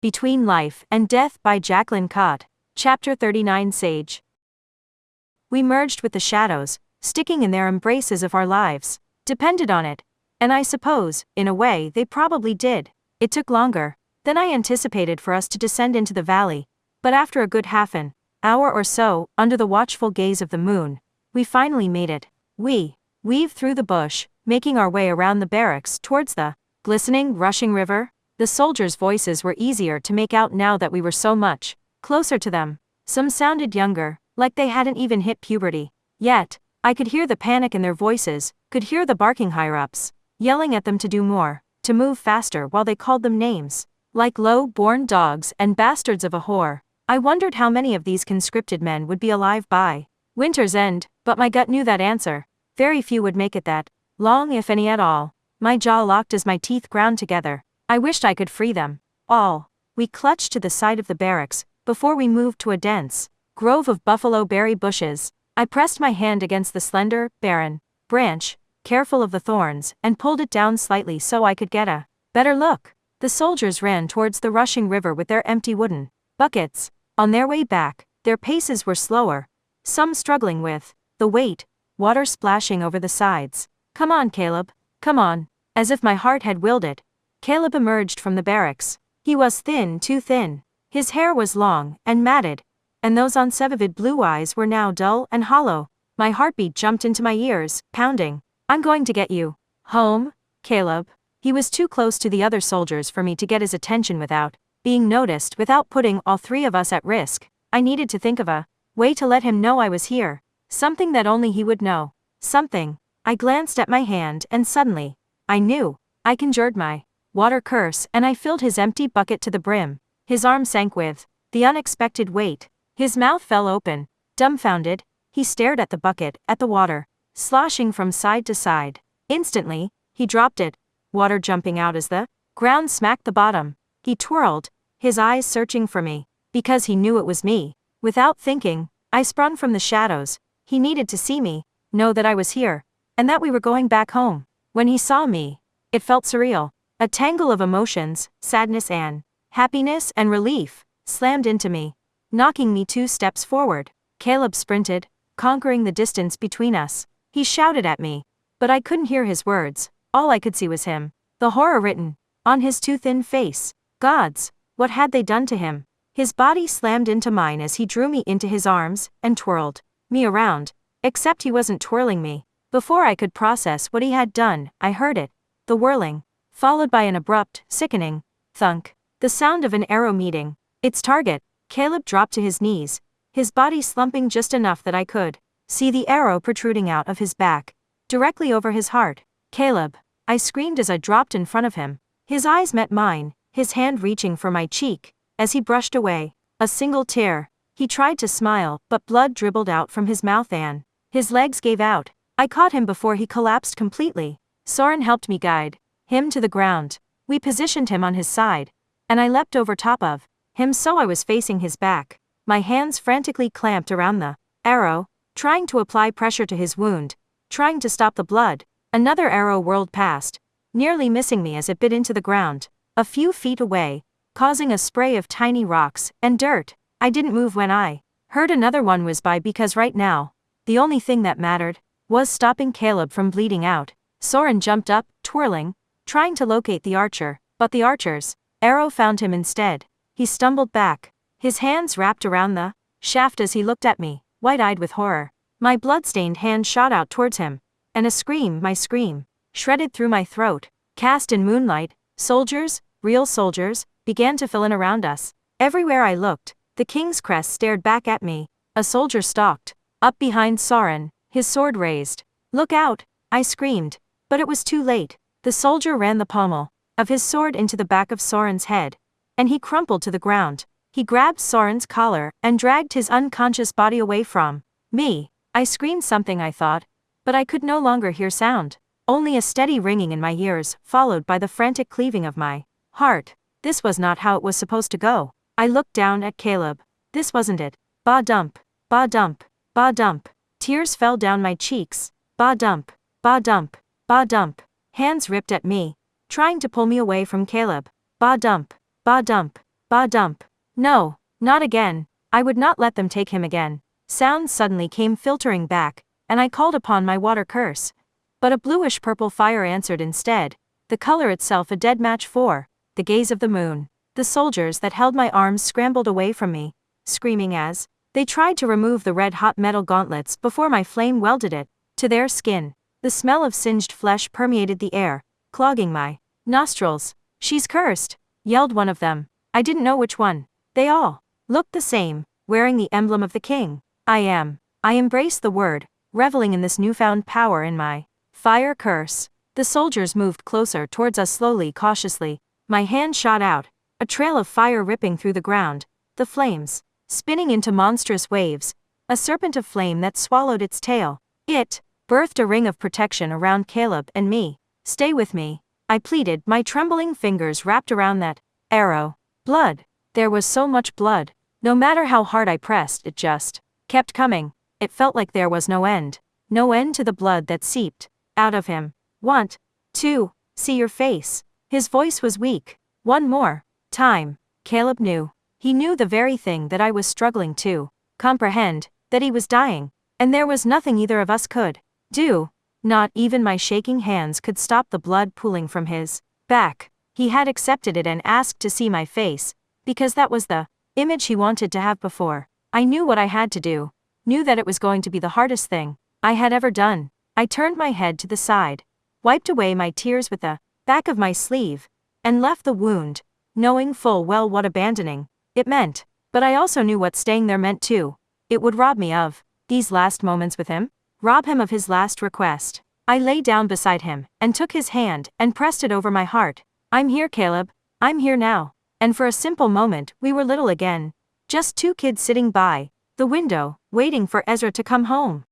Between Life and Death by Jaclyn. Chapter 39. Sage. We merged with the shadows, sticking in their embraces if our lives depended on it. And I suppose, in a way, they probably did. It took longer than I anticipated for us to descend into the valley, but after a good half an hour or so, under the watchful gaze of the moon, we finally made it. We weaved through the bush, making our way around the barracks towards the glistening, rushing river. The soldiers' voices were easier to make out now that we were so much closer to them. Some sounded younger, like they hadn't even hit puberty yet. I could hear the panic in their voices, could hear the barking higher-ups, yelling at them to do more, to move faster while they called them names, like low-born dogs and bastards of a whore. I wondered how many of these conscripted men would be alive by winter's end, but my gut knew that answer. Very few would make it that long, if any at all. My jaw locked as my teeth ground together. I wished I could free them all. We clutched to the side of the barracks before we moved to a dense grove of buffalo berry bushes. I pressed my hand against the slender, barren branch, careful of the thorns, and pulled it down slightly so I could get a better look. The soldiers ran towards the rushing river with their empty wooden buckets. On their way back, their paces were slower, some struggling with the weight, water splashing over the sides. "Come on, Caleb, come on." As if my heart had willed it, Caleb emerged from the barracks. He was thin, too thin. His hair was long and matted, and those unsevivid blue eyes were now dull and hollow. My heartbeat jumped into my ears, pounding. "I'm going to get you home, Caleb." He was too close to the other soldiers for me to get his attention without being noticed, without putting all three of us at risk. I needed to think of a way to let him know I was here. Something that only he would know. Something. I glanced at my hand and suddenly, I knew. I conjured my water curse and I filled his empty bucket to the brim. His arm sank with the unexpected weight. His mouth fell open, dumbfounded. He stared at the bucket, at the water, sloshing from side to side. Instantly, he dropped it, water jumping out as the ground smacked the bottom. He twirled, his eyes searching for me, because he knew it was me. Without thinking, I sprung from the shadows. He needed to see me, know that I was here, and that we were going back home. When he saw me, it felt surreal. A tangle of emotions, sadness and happiness and relief, slammed into me, knocking me 2 steps forward. Caleb sprinted, conquering the distance between us. He shouted at me, but I couldn't hear his words. All I could see was him, the horror written on his too thin face. Gods, what had they done to him? His body slammed into mine as he drew me into his arms and twirled me around, except he wasn't twirling me. Before I could process what he had done, I heard it, the whirling, followed by an abrupt, sickening thunk, the sound of an arrow meeting its target. Caleb dropped to his knees, his body slumping just enough that I could see the arrow protruding out of his back, directly over his heart. "Caleb!" I screamed as I dropped in front of him. His eyes met mine, his hand reaching for my cheek, as he brushed away a single tear. He tried to smile, but blood dribbled out from his mouth and his legs gave out. I caught him before he collapsed completely. Soren helped me guide him to the ground. We positioned him on his side, and I leapt over top of him so I was facing his back. My hands frantically clamped around the arrow, trying to apply pressure to his wound, trying to stop the blood. Another arrow whirled past, nearly missing me as it bit into the ground, a few feet away, causing a spray of tiny rocks and dirt. I didn't move when I heard another one whiz by because right now, the only thing that mattered was stopping Caleb from bleeding out. Soren jumped up, twirling, trying to locate the archer, but the archer's arrow found him instead. He stumbled back, his hands wrapped around the shaft as he looked at me, wide-eyed with horror. My blood-stained hand shot out towards him, and my scream, shredded through my throat. Cast in moonlight, soldiers, real soldiers, began to fill in around us. Everywhere I looked, the king's crest stared back at me. A soldier stalked up behind Soren, his sword raised. "Look out!" I screamed, but it was too late. The soldier ran the pommel of his sword into the back of Soren's head, and he crumpled to the ground. He grabbed Soren's collar and dragged his unconscious body away from me. I screamed something, I thought, but I could no longer hear sound. Only a steady ringing in my ears, followed by the frantic cleaving of my heart. This was not how it was supposed to go. I looked down at Caleb. This wasn't it. Ba dump, ba dump, ba dump. Tears fell down my cheeks. Ba dump, ba dump, ba dump. Hands ripped at me, trying to pull me away from Caleb. Ba dump, ba dump, Bah dump. No, not again. I would not let them take him again. Sounds suddenly came filtering back, and I called upon my water curse. But a bluish-purple fire answered instead, the color itself a dead match for the gaze of the moon. The soldiers that held my arms scrambled away from me, screaming as they tried to remove the red-hot metal gauntlets before my flame welded it to their skin. The smell of singed flesh permeated the air, clogging my nostrils. "She's cursed," yelled one of them. I didn't know which one. They all looked the same, wearing the emblem of the king. I embraced the word, reveling in this newfound power in my fire curse. The soldiers moved closer towards us slowly, cautiously. My hand shot out, a trail of fire ripping through the ground, the flames spinning into monstrous waves, a serpent of flame that swallowed its tail. It birthed a ring of protection around Caleb and me. "Stay with me," I pleaded, my trembling fingers wrapped around that arrow. Blood. There was so much blood. No matter how hard I pressed, it just kept coming. It felt like there was no end. No end to the blood that seeped out of him. "Want to see your face." His voice was weak. "One more time." Caleb knew. He knew the very thing that I was struggling to comprehend, that he was dying, and there was nothing either of us could do. Not even my shaking hands could stop the blood pooling from his back. He had accepted it and asked to see my face, because that was the image he wanted to have before. I knew what I had to do, knew that it was going to be the hardest thing I had ever done. I turned my head to the side, wiped away my tears with the back of my sleeve, and left the wound, knowing full well what abandoning it meant. But I also knew what staying there meant too. It would rob me of these last moments with him, rob him of his last request. I lay down beside him, and took his hand, and pressed it over my heart. "I'm here, Caleb. I'm here now." And for a simple moment, we were little again. Just two kids sitting by the window, waiting for Ezra to come home.